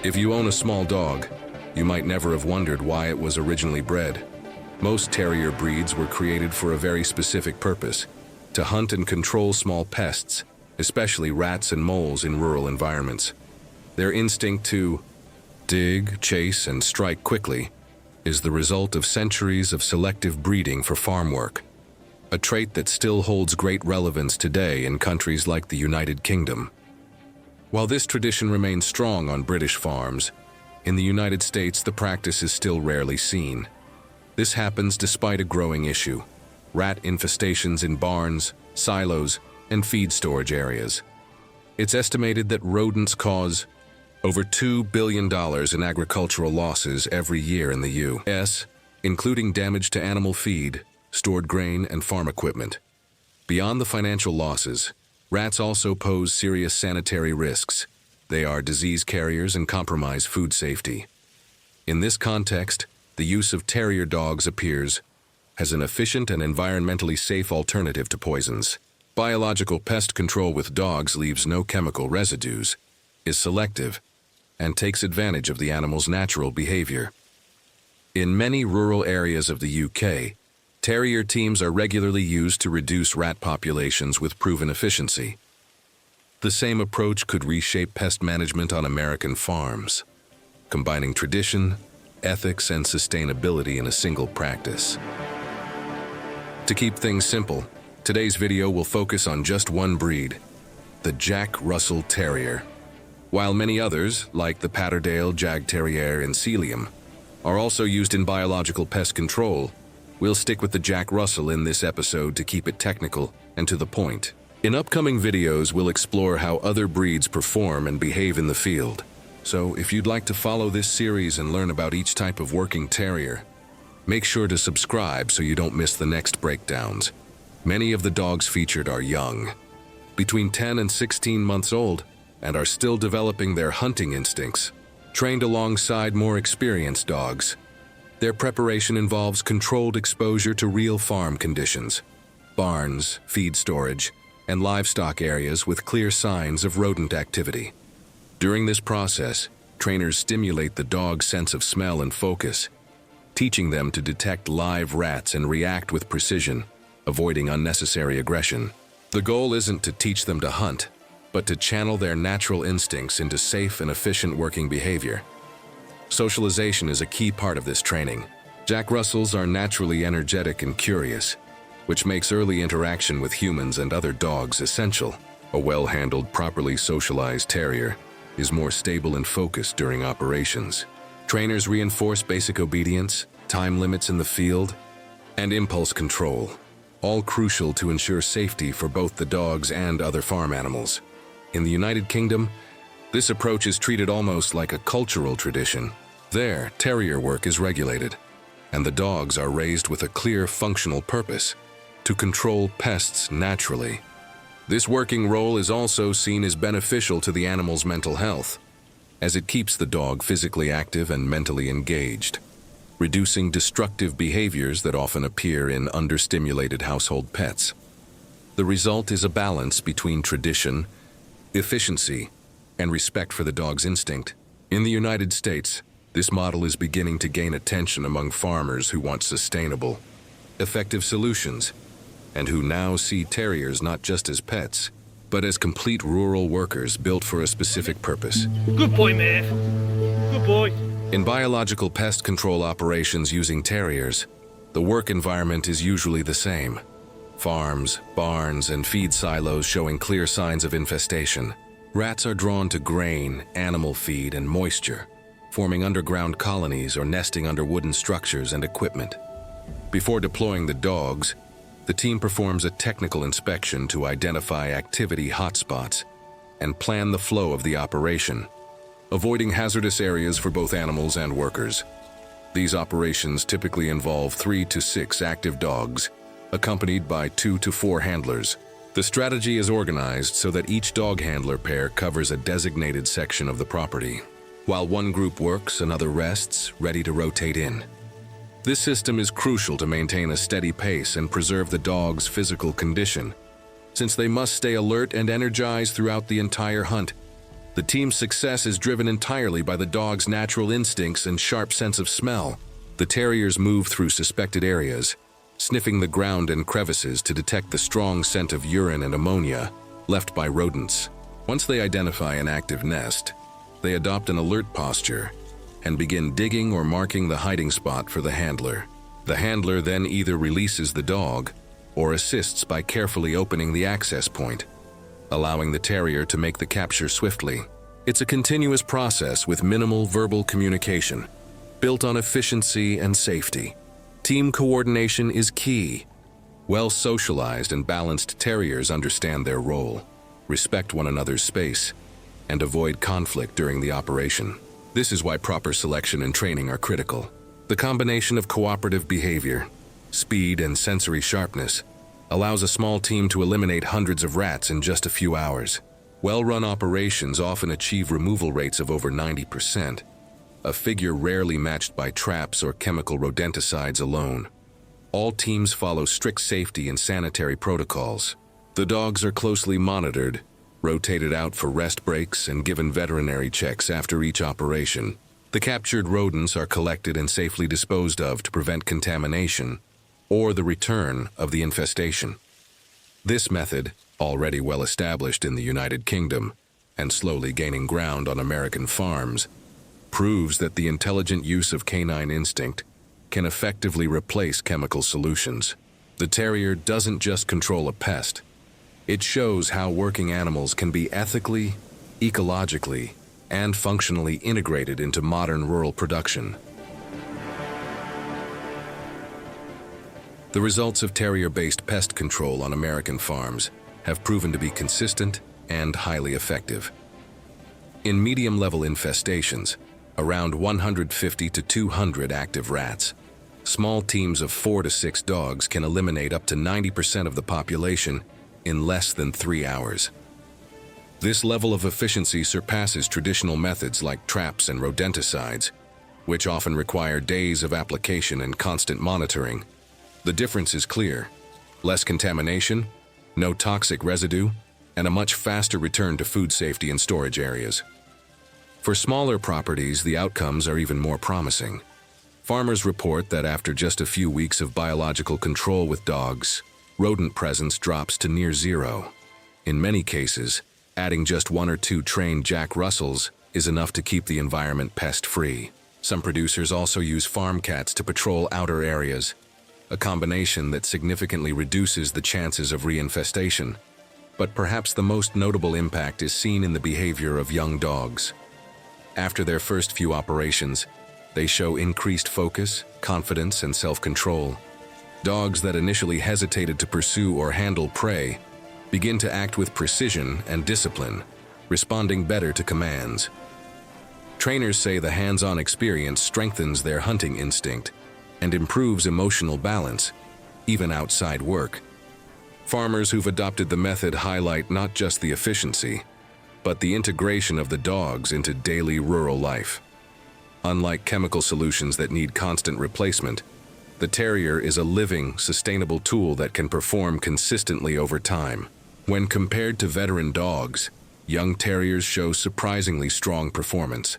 If you own a small dog, you might never have wondered why it was originally bred. Most terrier breeds were created for a very specific purpose: to hunt and control small pests, especially rats and moles in rural environments. Their instinct to dig, chase, and strike quickly is the result of centuries of selective breeding for farm work, a trait that still holds great relevance today in countries like the United Kingdom. While this tradition remains strong on British farms, in the United States the practice is still rarely seen. This happens despite a growing issue: rat infestations in barns, silos, and feed storage areas. It's estimated that rodents cause over $2 billion in agricultural losses every year in the U.S., including damage to animal feed, stored grain, and farm equipment. Beyond the financial losses, rats also pose serious sanitary risks. They are disease carriers and compromise food safety. In this context, the use of terrier dogs appears as an efficient and environmentally safe alternative to poisons. Biological pest control with dogs leaves no chemical residues, is selective, and takes advantage of the animal's natural behavior. In many rural areas of the UK, terrier teams are regularly used to reduce rat populations with proven efficiency. The same approach could reshape pest management on American farms, combining tradition, ethics, and sustainability in a single practice. To keep things simple, today's video will focus on just one breed, the Jack Russell Terrier. While many others, like the Patterdale, Jag Terrier, and Sealyham, are also used in biological pest control, we'll stick with the Jack Russell in this episode to keep it technical and to the point. In upcoming videos, we'll explore how other breeds perform and behave in the field. So if you'd like to follow this series and learn about each type of working terrier, make sure to subscribe so you don't miss the next breakdowns. Many of the dogs featured are young, between 10 and 16 months old, and are still developing their hunting instincts, trained alongside more experienced dogs. Their preparation involves controlled exposure to real farm conditions: barns, feed storage, and livestock areas with clear signs of rodent activity. During this process, trainers stimulate the dog's sense of smell and focus, teaching them to detect live rats and react with precision, avoiding unnecessary aggression. The goal isn't to teach them to hunt, but to channel their natural instincts into safe and efficient working behavior. Socialization is a key part of this training. Jack Russells are naturally energetic and curious, which makes early interaction with humans and other dogs essential. A well-handled, properly socialized terrier is more stable and focused during operations. Trainers reinforce basic obedience, time limits in the field, and impulse control, all crucial to ensure safety for both the dogs and other farm animals. In the United Kingdom, this approach is treated almost like a cultural tradition. There, terrier work is regulated, and the dogs are raised with a clear functional purpose: to control pests naturally. This working role is also seen as beneficial to the animal's mental health, as it keeps the dog physically active and mentally engaged, reducing destructive behaviors that often appear in understimulated household pets. The result is a balance between tradition, efficiency, and respect for the dog's instinct. In the United States, this model is beginning to gain attention among farmers who want sustainable, effective solutions, and who now see terriers not just as pets, but as complete rural workers built for a specific purpose. Good boy, Maeve. Good boy. In biological pest control operations using terriers, the work environment is usually the same: farms, barns, and feed silos showing clear signs of infestation. Rats are drawn to grain, animal feed, and moisture, forming underground colonies or nesting under wooden structures and equipment. Before deploying the dogs, the team performs a technical inspection to identify activity hotspots and plan the flow of the operation, avoiding hazardous areas for both animals and workers. These operations typically involve 3 to 6 active dogs, accompanied by 2 to 4 handlers. The strategy is organized so that each dog handler pair covers a designated section of the property. While one group works, another rests, ready to rotate in. This system is crucial to maintain a steady pace and preserve the dog's physical condition, since they must stay alert and energized throughout the entire hunt. The team's success is driven entirely by the dog's natural instincts and sharp sense of smell. The terriers move through suspected areas, sniffing the ground and crevices to detect the strong scent of urine and ammonia left by rodents. Once they identify an active nest, they adopt an alert posture and begin digging or marking the hiding spot for the handler. The handler then either releases the dog or assists by carefully opening the access point, allowing the terrier to make the capture swiftly. It's a continuous process with minimal verbal communication, built on efficiency and safety. Team coordination is key. Well-socialized and balanced terriers understand their role, respect one another's space, and avoid conflict during the operation. This is why proper selection and training are critical. The combination of cooperative behavior, speed, and sensory sharpness allows a small team to eliminate hundreds of rats in just a few hours. Well-run operations often achieve removal rates of over 90%, a figure rarely matched by traps or chemical rodenticides alone. All teams follow strict safety and sanitary protocols. The dogs are closely monitored, rotated out for rest breaks, and given veterinary checks after each operation. The captured rodents are collected and safely disposed of to prevent contamination or the return of the infestation. This method, already well established in the United Kingdom and slowly gaining ground on American farms, proves that the intelligent use of canine instinct can effectively replace chemical solutions. The terrier doesn't just control a pest. It shows how working animals can be ethically, ecologically, and functionally integrated into modern rural production. The results of terrier-based pest control on American farms have proven to be consistent and highly effective. In medium-level infestations, around 150 to 200 active rats, small teams of 4 to 6 dogs can eliminate up to 90% of the population in less than 3 hours. This level of efficiency surpasses traditional methods like traps and rodenticides, which often require days of application and constant monitoring. The difference is clear: less contamination, no toxic residue, and a much faster return to food safety and storage areas. For smaller properties, the outcomes are even more promising. Farmers report that after just a few weeks of biological control with dogs, rodent presence drops to near zero. In many cases, adding just 1 or 2 trained Jack Russells is enough to keep the environment pest-free. Some producers also use farm cats to patrol outer areas, a combination that significantly reduces the chances of reinfestation. But perhaps the most notable impact is seen in the behavior of young dogs. After their first few operations, they show increased focus, confidence, and self-control. Dogs that initially hesitated to pursue or handle prey begin to act with precision and discipline, responding better to commands. Trainers say the hands-on experience strengthens their hunting instinct and improves emotional balance, even outside work. Farmers who've adopted the method highlight not just the efficiency, but the integration of the dogs into daily rural life. Unlike chemical solutions that need constant replacement, the terrier is a living, sustainable tool that can perform consistently over time. When compared to veteran dogs, young terriers show surprisingly strong performance.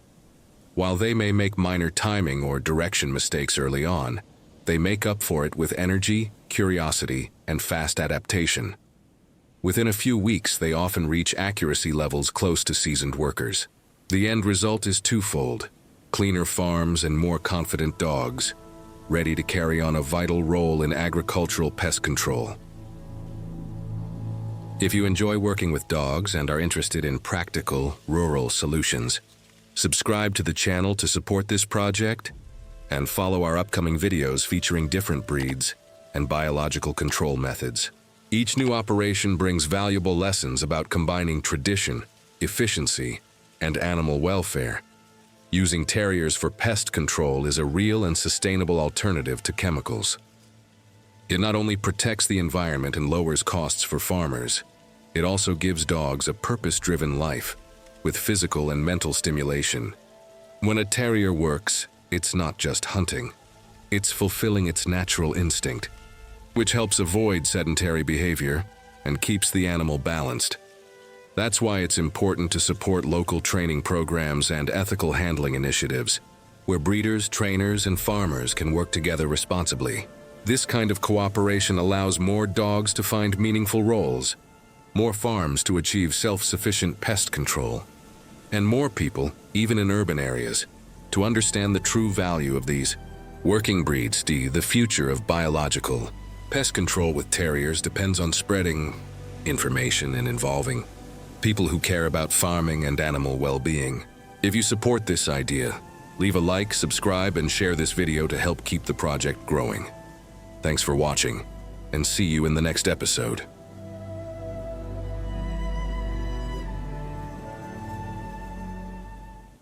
While they may make minor timing or direction mistakes early on, they make up for it with energy, curiosity, and fast adaptation. Within a few weeks, they often reach accuracy levels close to seasoned workers. The end result is twofold: cleaner farms and more confident dogs, ready to carry on a vital role in agricultural pest control. If you enjoy working with dogs and are interested in practical, rural solutions, subscribe to the channel to support this project, and follow our upcoming videos featuring different breeds and biological control methods. Each new operation brings valuable lessons about combining tradition, efficiency, and animal welfare. Using terriers for pest control is a real and sustainable alternative to chemicals. It not only protects the environment and lowers costs for farmers, it also gives dogs a purpose-driven life, with physical and mental stimulation. When a terrier works, it's not just hunting. It's fulfilling its natural instinct, which helps avoid sedentary behavior and keeps the animal balanced. That's why it's important to support local training programs and ethical handling initiatives, where breeders, trainers, and farmers can work together responsibly. This kind of cooperation allows more dogs to find meaningful roles, more farms to achieve self-sufficient pest control, and more people, even in urban areas, to understand the true value of these working breeds. The future of biological pest control with terriers depends on spreading information and involving people who care about farming and animal well-being. If you support this idea, leave a like, subscribe, and share this video to help keep the project growing. Thanks for watching, and see you in the next episode.